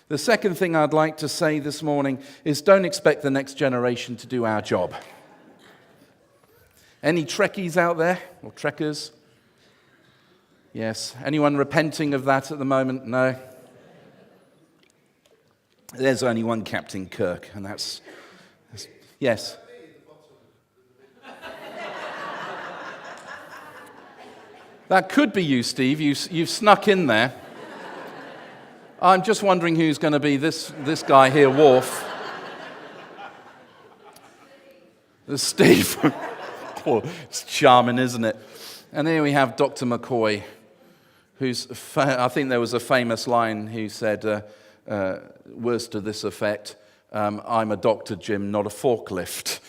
The second thing I'd like to say this morning is don't expect the next generation to do our job. Any Trekkies out there, or Trekkers? Yes. Anyone repenting of that at the moment? No? There's only one Captain Kirk, and that's yes. That could be you, Steve. You've snuck in there. I'm just wondering who's going to be this guy here, Worf. There's Steve. Oh, it's charming, isn't it? And here we have Dr. McCoy, I think there was a famous line who said, words to this effect, I'm a doctor, Jim, not a forklift.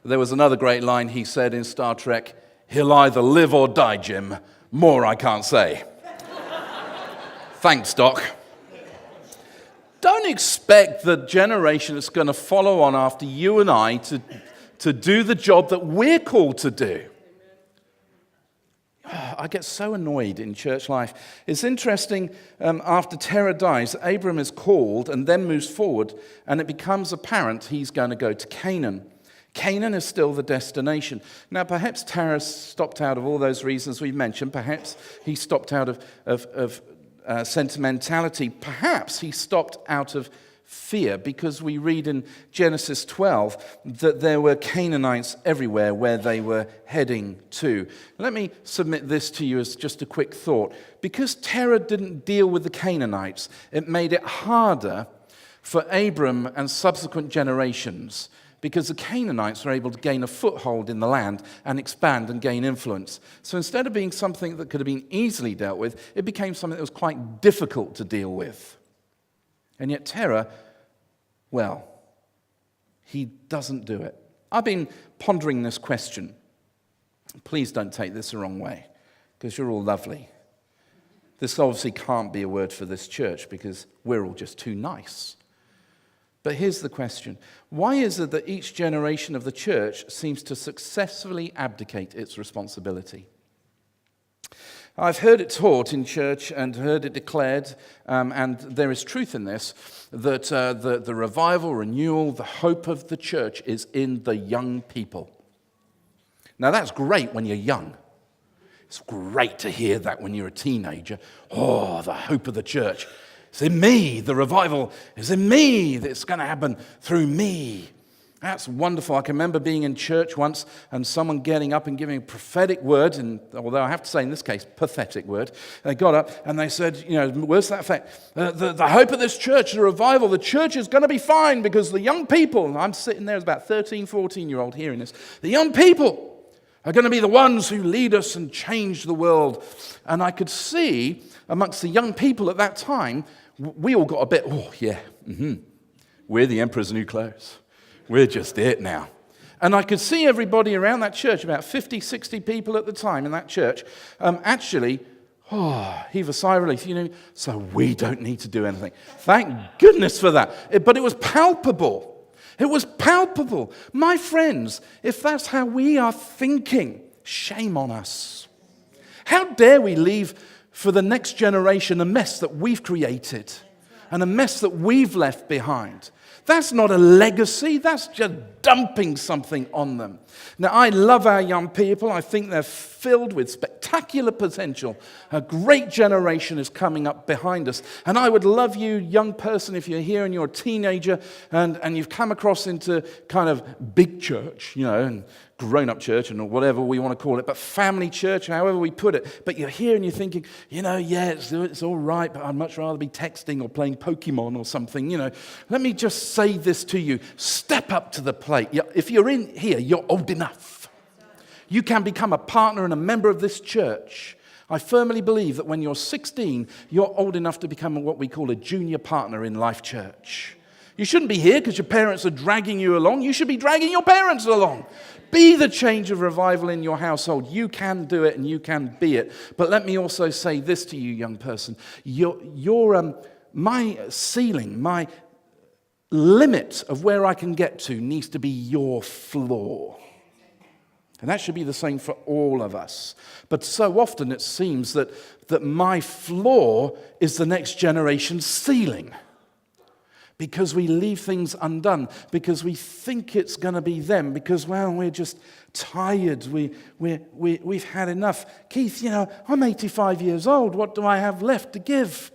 There was another great line he said in Star Trek, he'll either live or die, Jim. More I can't say. Thanks, Doc. Don't expect the generation that's going to follow on after you and I to do the job that we're called to do. I get so annoyed in church life. It's interesting, after Terah dies, Abram is called and then moves forward, and it becomes apparent he's going to go to Canaan. Canaan is still the destination. Now, perhaps Terah stopped out of all those reasons we've mentioned. Perhaps he stopped out of sentimentality. Perhaps he stopped out of fear, because we read in Genesis 12 that there were Canaanites everywhere where they were heading to. Let me submit this to you as just a quick thought. Because Terah didn't deal with the Canaanites, it made it harder for Abram and subsequent generations, because the Canaanites were able to gain a foothold in the land and expand and gain influence. So instead of being something that could have been easily dealt with, it became something that was quite difficult to deal with. And yet Terah, well, he doesn't do it. I've been pondering this question. Please don't take this the wrong way, because you're all lovely. This obviously can't be a word for this church, because we're all just too nice. But here's the question. Why is it that each generation of the church seems to successfully abdicate its responsibility? I've heard it taught in church and heard it declared, and there is truth in this, that the revival, renewal, the hope of the church is in the young people. Now that's great when you're young. It's great to hear that when you're a teenager. Oh, the hope of the church. It's in me. The revival is in me. It's going to happen through me. That's wonderful. I can remember being in church once and someone getting up and giving a prophetic word, and although I have to say in this case, pathetic word. They got up and they said, words to that effect, the hope of this church, the revival, the church is going to be fine because the young people, and I'm sitting there as about 13, 14-year-old hearing this, the young people are going to be the ones who lead us and change the world. And I could see amongst the young people at that time, we all got a bit, we're the emperor's new clothes. We're just it now. And I could see everybody around that church, about 50, 60 people at the time in that church, heave a sigh of relief, so we don't need to do anything. Thank goodness for that. But it was palpable. It was palpable. My friends, if that's how we are thinking, shame on us. How dare we leave for the next generation a mess that we've created and a mess that we've left behind? That's not a legacy. That's just dumping something on them. Now, I love our young people. I think they're filled with spectacular potential. A great generation is coming up behind us. And I would love you, young person, if you're here and you're a teenager and you've come across into kind of big church, and grown-up church and whatever we want to call it, but family church, however we put it. But you're here and you're thinking, it's all right, but I'd much rather be texting or playing Pokemon or something, Let me just say this to you. Step up to the plate. If you're in here, you're old enough. You can become a partner and a member of this church. I firmly believe that when you're 16, you're old enough to become what we call a junior partner in Life Church. You shouldn't be here because your parents are dragging you along. You should be dragging your parents along. Be the change of revival in your household. You can do it and you can be it. But let me also say this to you, young person. My ceiling, my limit of where I can get to needs to be your floor. And that should be the same for all of us. But so often it seems that my floor is the next generation's ceiling. Because we leave things undone. Because we think it's going to be them. Because, well, we're just tired. We've had enough. Keith, I'm 85 years old. What do I have left to give?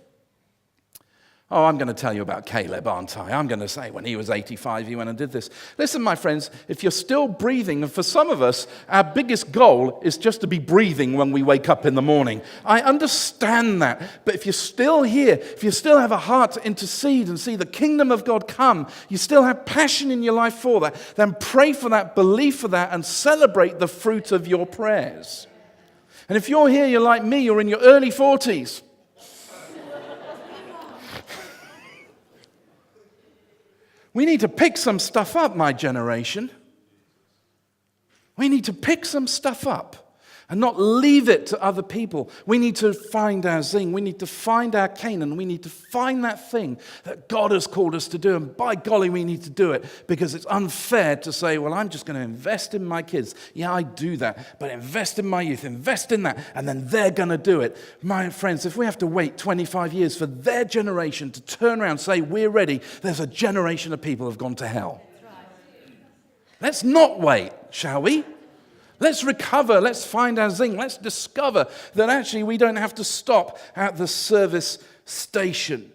Oh, I'm going to tell you about Caleb, aren't I? I'm going to say when he was 85, he went and did this. Listen, my friends, if you're still breathing, and for some of us, our biggest goal is just to be breathing when we wake up in the morning. I understand that. But if you're still here, if you still have a heart to intercede and see the kingdom of God come, you still have passion in your life for that, then pray for that, believe for that, and celebrate the fruit of your prayers. And if you're here, you're like me, you're in your early 40s. We need to pick some stuff up, my generation. We need to pick some stuff up and not leave it to other people. We need to find our zing. We need to find our Canaan. We need to find that thing that God has called us to do. And by golly, we need to do it because it's unfair to say, well, I'm just going to invest in my kids. Yeah, I do that. But invest in my youth, invest in that, and then they're going to do it. My friends, if we have to wait 25 years for their generation to turn around and say, we're ready, there's a generation of people who have gone to hell. Let's not wait, shall we? Let's recover. Let's find our zing. Let's discover that actually we don't have to stop at the service station.